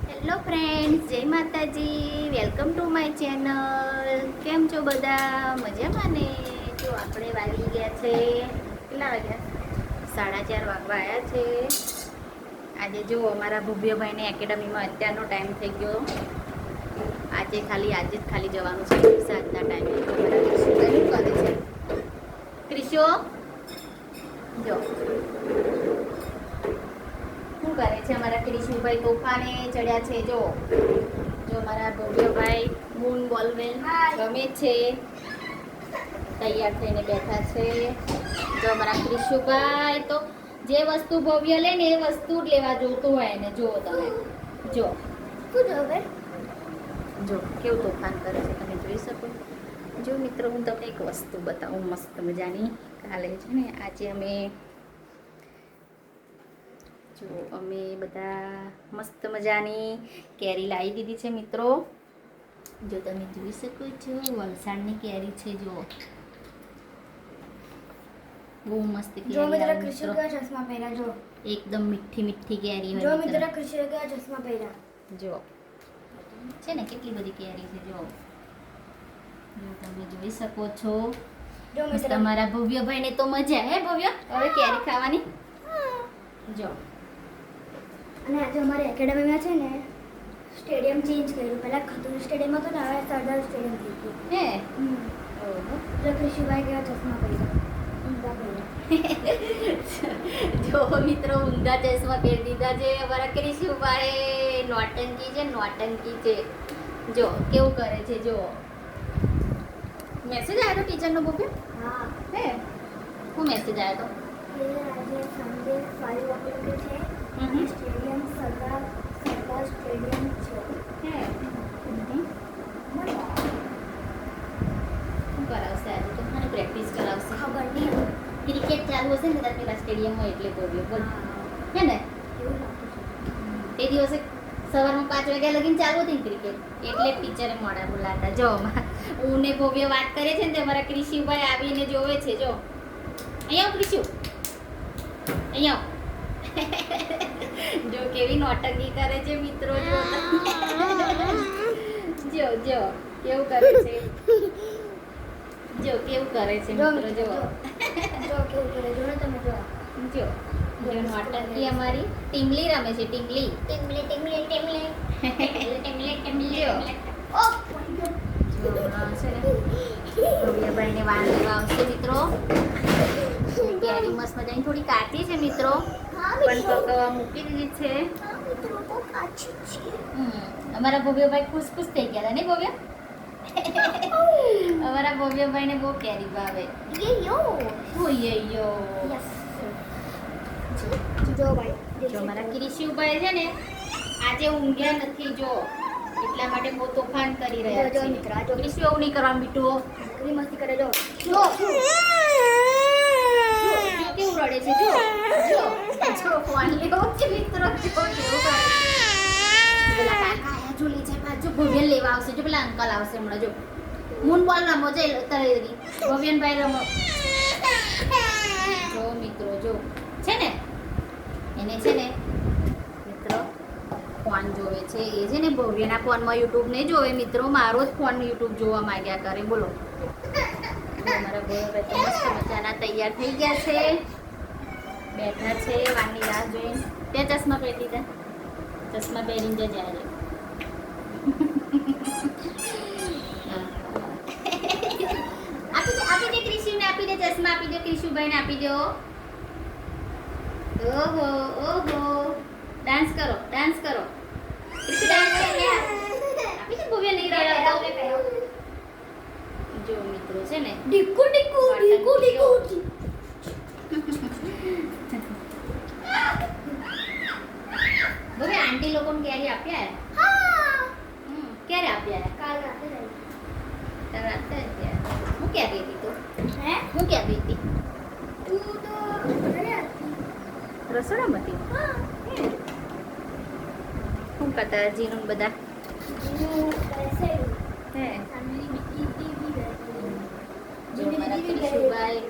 Hello friends, જય માતાજી. Welcome to my channel. કેમ છો બધા? મજામાં ને? જો આપણે વાગી ગયા છે, કેટલા વાગ્યા? 4:30 વાગવા આવ્યા છે. આજે જો અમારા ભવ્યભાઈને એકેડમીમાં અત્યારનો ટાઈમ થઈ ગયો. આજે જ ખાલી જવાનું છે સાંજના ટાઈમે. અમારા ક્રિશુભાઈ શું કરે છે? ક્રિશો જો શું કરે છે? અમારા ક્રિશુભાઈ તોફાને ચડ્યા છે. જો અમારા ભવ્યભાઈ મૂન બોલમેન ગમે છે, તૈયાર થઈને બેઠા છે. જો અમારા ક્રિશુભાઈ તો જે વસ્તુ ભવ્ય લે ને એ વસ્તુ જ લેવા જોતું હોય એને. જો તમે જો જો કેવું તોફાન કરે છે, તમે જોઈ શકો. જો મિત્રો, હું તમને એક વસ્તુ બતાવું મસ્ત મજાની. કાલે છે ને આજે અમે બધા મસ્ત મજાની કેરી લાવી દીધી છે મિત્રો. જો તમે જોઈ શકો છો, વલસાડની કેરી છે. જો બહુ મસ્ત કેરી. જો મિત્રો, ક્રિશુ કેવા ચશ્મા પહેર્યા. જો એકદમ મીઠી મીઠી કેરી હોય. જો મિત્રો, ક્રિશુ કેવા ચશ્મા પહેર્યા. જો છે ને કેટલી બધી કેરી છે. જો તમે જોઈ શકો છો. જો મિત્રો, તમારા ભવ્યભાઈને તો મજા હે ભવ્ય હવે કેરી ખાવાની. જો અને આજે અમારે એકેડમીમાં છે ને સ્ટેડિયમ ચેન્જ કર્યું. પહેલા ખતુર સ્ટેડિયમ હતું ને, હવે સરદાર સ્ટેડિયમ થઈ ગયું. હે ઓહો. જો ક્રિશુભાઈ કેવા ચશ્મા પહેર્યા. ઊંધા પહેર્યા. જો મિત્રો, ઊંધા ચશ્મા પહેરી દીધા છે અમારા ક્રિશુભાઈ. નોટંકી છે, નોટંકી છે. જો કેવું કરે છે. જો મેસેજ આવ્યો ટીચરનો ભવ્ય? હા. હે શું મેસેજ આવ્યો તો? એ આજે સન્ડે 5 o'clock છે. સ્ટેડિયમ સરદાર સ્ટેડિયમ છે. હે શું કરાવશે આજે તો? મને પ્રેક્ટિસ કરાવશે. ખબર નહીં. ક્રિકેટ ચાલુ હશે ને પેલા સ્ટેડિયમમાં, એટલે ભવ્ય બોલ હે ને. એવું લાગતું છે. તે દિવસે સવારમાં 5 વાગ્યા લગીને ચાલુ હતી ક્રિકેટ, એટલે ટીચરે મોડા બોલાતા. જો હું ને ભવ્ય વાત કરે છે ને તે અમારા ક્રિશુભાઈ આવીને જોવે છે. જો અહીંયા આવ ક્રિશુ, અહીંયા આવ. જો કેવી નોટંકી કરે છે મિત્રો. જો જો કેવું કરે છે. જો કેવું કરે છે મિત્રો. જો જો કેવું કરે. જો ને તમે જો. જો જો નોટંકી અમારી ટીમલી રમે છે. ટીમલી ટીમલે ટીમલે ટીમલે ટીમલે ટીમલે. જો ઓ ભવ્યભાઈને વાળ લેવા આવશે મિત્રો. કેરી મસ્ત મજાની થોડી કાચી છે મિત્રો, પણ પકવવા મૂકી દીધી છે. અમારા ભવ્યભાઈ ખુશ ખુશ થઈ ગયા હતા ને ભવ્ય? અમારા ભવ્યભાઈને બહુ કેરી ભાવે. ઓય યો. જો ભાઈ, જો અમારા ક્રિશુભાઈ છે ને આજે ઊંઘ્યા નથી. જો એટલા માટે બહુ તોફાન કરી રહ્યા જો છે. મિત્ર, જો ક્રિશુ એવું નહીં કરવાનું બીટું. કેટલી મસ્તી કરે. જો જો કેવું રડે છે. જો ફોન લેવો છે મિત્રો. જો કેવું કરે છે. પેલા કાકા આયા જો લે જાય પાછો. ભવ્ય લેવા આવશે. જો પેલા અંકલ આવશે હમણાં. જો મૂન બોલ રમો જાય તરેરી. ભવ્યનભાઈ રમો. જો મિત્રો, જો છે ને એને છે ને મિત્રો ફોન જોવે છે. એ છે ને ભવ્યના ફોનમાં યુટ્યુબ નહીં જોવે મિત્રો, મારો જ ફોન યુટ્યુબ જોવા માંગ્યા કરે. બોલો. અમારા ભવ્યભાઈ તો મસ્ત મજાના તૈયાર થઈ ગયા છે, બેઠા છે વારની રાહ જોઈને. ત્યાં ચશ્મા પહેરી દીધા. ચશ્મા પહેરીને જજે આજે. આપી દે ક્રિશુને, આપી દે ચશ્મા, આપી દો ક્રિશુભાઈને, આપી દો. ઓહો ઓહો, ડાન્સ કરો, ડાન્સ કરો. ક્રિશુ ડાન્સ કરે. આપી દે ભવ્ય નહીં રડાવતો. જો મિત્રો છે ને ડીકુ ડીકુ ડીકુ ડીકુ. ભવ્ય આંટી લોકોને કેરી આપ્યા? હા. ક્યારે આપ્યા? કાલ રાતે જાય. તારે રાતે આપ્યા? હું ક્યાં ગઈ હતી તું? હે? હું ક્યાં ગઈ હતી? તું તો ઘરે હતી. રસોડામાં હતી? હા. શું કરતા જીનું બધા? જીનું બેસેલું. હે સામેની બીજી ટીવી બેસેલી. જો મારા ક્રિશુભાઈ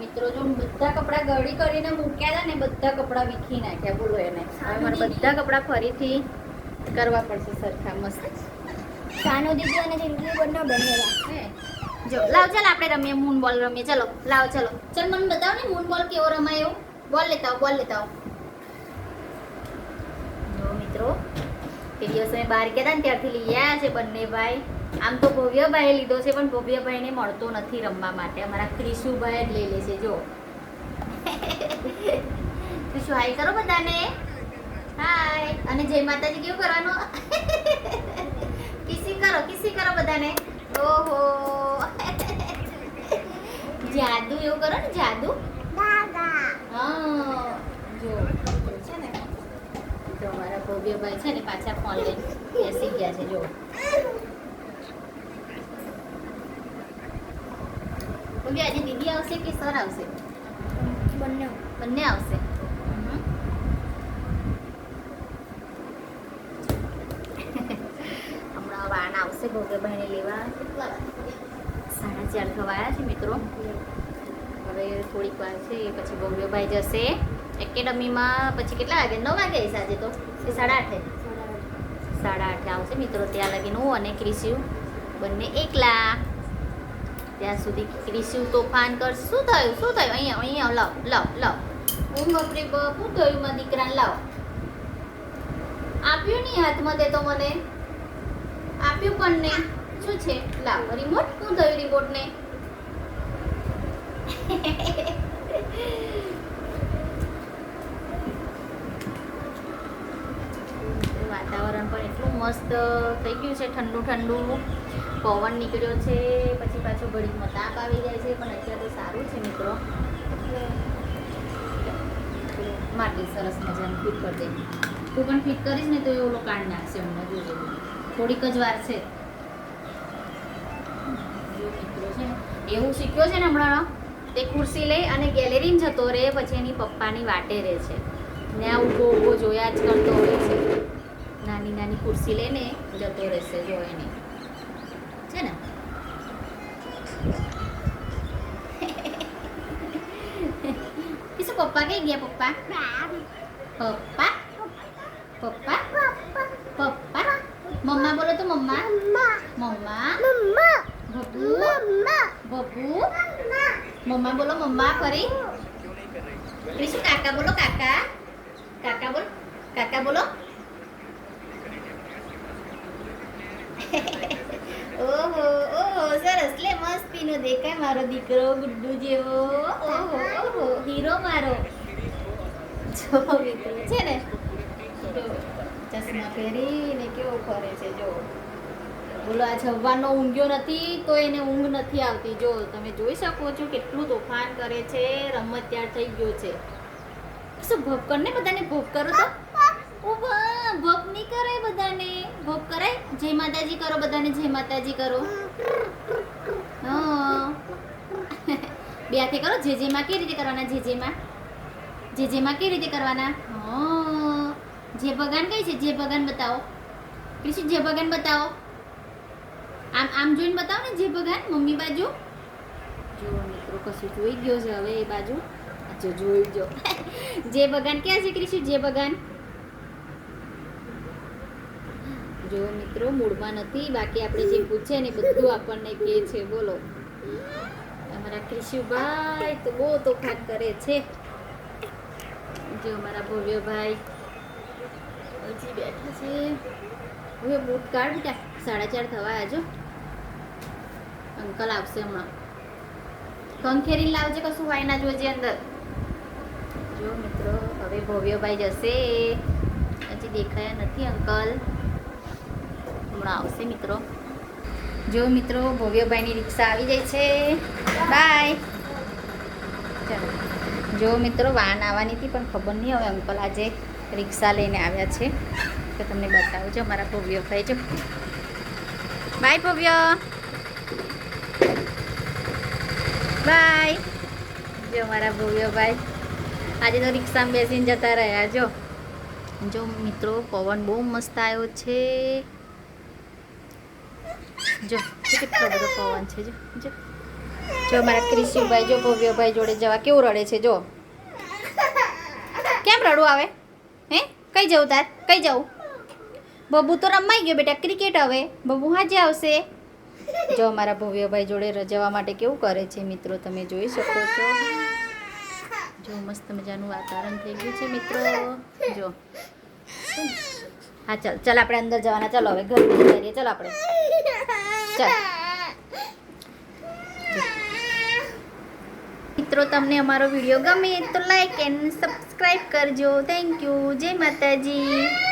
મિત્રો, જો બધા કપડાં ગળી કરીને મૂક્યા હતા ને, બધા કપડાં વીખી નાખ્યા. બોલો એને. હવે મારા બધા કપડાં ફરીથી કરવા પડશે સરખા મસ્ત. સાનો દીદી અને જિંદગી બંને બનેલા. હે જો લાવ ચાલ આપણે રમીએ મૂન બોલ રમીએ. ચલો લાવ ચલો ચાલ મને બતાવ ને મૂન બોલ કેવો રમાય એવું. બોલ લેતા આવો બોલ લેતા આવો. જો મિત્રો તે દિવસે મેં બહાર ગયા હતા ને ત્યારથી લઈ આવ્યા છે બંને ભાઈ. આમ તો ભવ્યભાઈએ લીધો છે પણ ભવ્યભાઈને મળતો નથી રમવા માટે. અમારા ક્રિશુભાઈ જ લઈ લે છે જો. ક્રિશુ હાય કરો બધાને. હાય. અને જય માતાજી કેવું કરવાનું? કિસી કરો બધાને. ઓહો જાદુ એવું કરો ને જાદુ. હા જો છે ને તો અમારા ભવ્યભાઈ છે ને પાછા ફોન લઈને બેસી ગયા છે જો. ભવ્ય આજે દીદી આવશે કે સર આવશે? બંને આવશે. હમણાં વાન આવશે ભવ્યભાઈને લેવા. 4:30 થવાયા છે મિત્રો. હવે થોડીક વાર છે પછી ભવ્યભાઈ જશે એકેડમીમાં. પછી કેટલા વાગે? 9 વાગે આજે તો 8:30. 8:30 આવશે મિત્રો. ત્યાં લગીને હું અને ક્રિશુ બંને એકલા. ત્યાં સુધી ક્રિશુ તોફાન કર. શું થયું અહીંયા લાવ. હું બાપરે બાપ શું થયું મારા દીકરાને? લાવ. આપ્યું નહીં હાથમાં તે તો મને આપ્યું પણ ને. શું છે? લાવ રિમોટ. શું થયું રિમોટને? વાતાવરણ પણ એટલું મસ્ત થઈ ગયું છે. ઠંડુ પવન નીકળ્યો છે. પછી પાછો ઘડીમાં તાપ આવી જાય છે પણ અત્યારે તો સારું છે મિત્રો. માટી સરસ મજાનું ફિટ કરી દે. તું પણ ફિટ કરીશ ને તો એ ઓલો કાઢ નાખશે હમણાં. જોજો થોડીક જ વાર છે. જો મિત્રો છે ને એવું શીખ્યો છે ને હમણાં તે ખુરશી લઈ અને ગેલેરીમાં જતો રહે. પછી એની પપ્પાની વાટે રહે છે ને આ ઊભો જોયા જ કરતો હોય છે. નાની ખુરશી લઈને જતો રહેશે જો એને છે ને. શું પપ્પા કઈ ગયા? પપ્પા મમ્મા બોલો તો મમ્મા. ભભુ મમ્મા બોલો મમ્મા. ફરી શું કાકા બોલો કાકા બોલો. ઓહો સરસ લે મસ્તીનો દેખાય મારો દીકરો ગુડ્ડુ જેવો. ઓહો હીરો મારો. જો મિત્રો છે ને જો ચશ્મા પહેરીને કેવો ફરે છે જો. બોલો આ જવાનો ઊંઘ્યો નથી તો એને ઊંઘ નથી આવતી. જો તમે જોઈ શકો છો કેટલું તોફાન કરે છે. રમત ત્યાર થઈ ગયો છે. શું ભોગ કરને બધાને ભોગ કરો તો. ભોગ નહીં કરાય બધાને. ભોગ કરાય. જય માતાજી કરો બધાને. જય માતાજી કરો. હા બે હાથે કરો. જે માં કેવી રીતે કરવાના? જે માં કેવી રીતે કરવાના? હા જે ભગવાન કઈ છે? જે ભગવાન બતાવો. કૃષ્ણ જે ભગવાન બતાવો. આમ જોઈને બતાવો ને જે ભગવાન. મમ્મી બાજુ જો મિત્રો કશું જોઈ ગયો છે હવે એ બાજુ. જોઈ જો જે ભગવાન ક્યાં છે કૃષ્ણ? જે ભગવાન જો મિત્રો મૂળમાં નથી. બાકી આપણે જે પૂછે ને બધું આપણને કહે છે. બોલો અમારા ક્રિશુભાઈ તો બહુ તોફાન કરે છે. જો અમારા ભવ્યભાઈ હજી બેઠા છે. હવે બૂટ કાઢ બેટા. 4:30 થવા જો. અંકલ આવશે હમણાં. કંખેરી લાવજે. કશું હોય ના જોજે અંદર. જો મિત્રો હવે ભવ્યભાઈ જશે. હજી દેખાયા નથી અંકલ. હમણાં આવશે મિત્રો. જો મિત્રો ભવ્યભાઈની રિક્ષા આવી જાય છે. બાય. ચાલો જો મિત્રો વાન આવવાની હતી પણ ખબર નહીં હવે અંકલ આજે રિક્ષા લઈને આવ્યા છે તો તમને બતાવું છો. મારા ભવ્યભાઈ જો. બાય ભવ્ય. બાય. જો મારા ભવ્યભાઈ આજે તો રિક્ષામાં બેસીને જતા રહ્યા. જો મિત્રો પવન બહુ મસ્ત આવ્યો છે. જો કેટલો બધો પવન છે. જો મારા ક્રિશુભાઈ જો ભવ્યભાઈ જોડે જવા કેવું રડે છે. જો કેમ રડવું આવે? હે કઈ જવું તાર? કઈ જવું? બબુ તો રમાઈ ગયો બેટા ક્રિકેટ. હવે બબુ હાજે આવશે. જો અમારા ભવ્યભાઈ જોડે રજવા માટે કેવું કરે છે મિત્રો, તમે જોઈ શકો છો. જો મસ્ત મજાનું વાતાવરણ થઈ ગયું છે મિત્રો. જો હા ચાલ ચાલ આપણે અંદર જવાના. ચાલો હવે ઘર કરીએ. ચાલો આપણે ચાલ. મિત્રો તમને અમારો વિડીયો ગમે તો લાઈક એન્ડ સબસ્ક્રાઈબ કરજો. Thank you. જય માતાજી.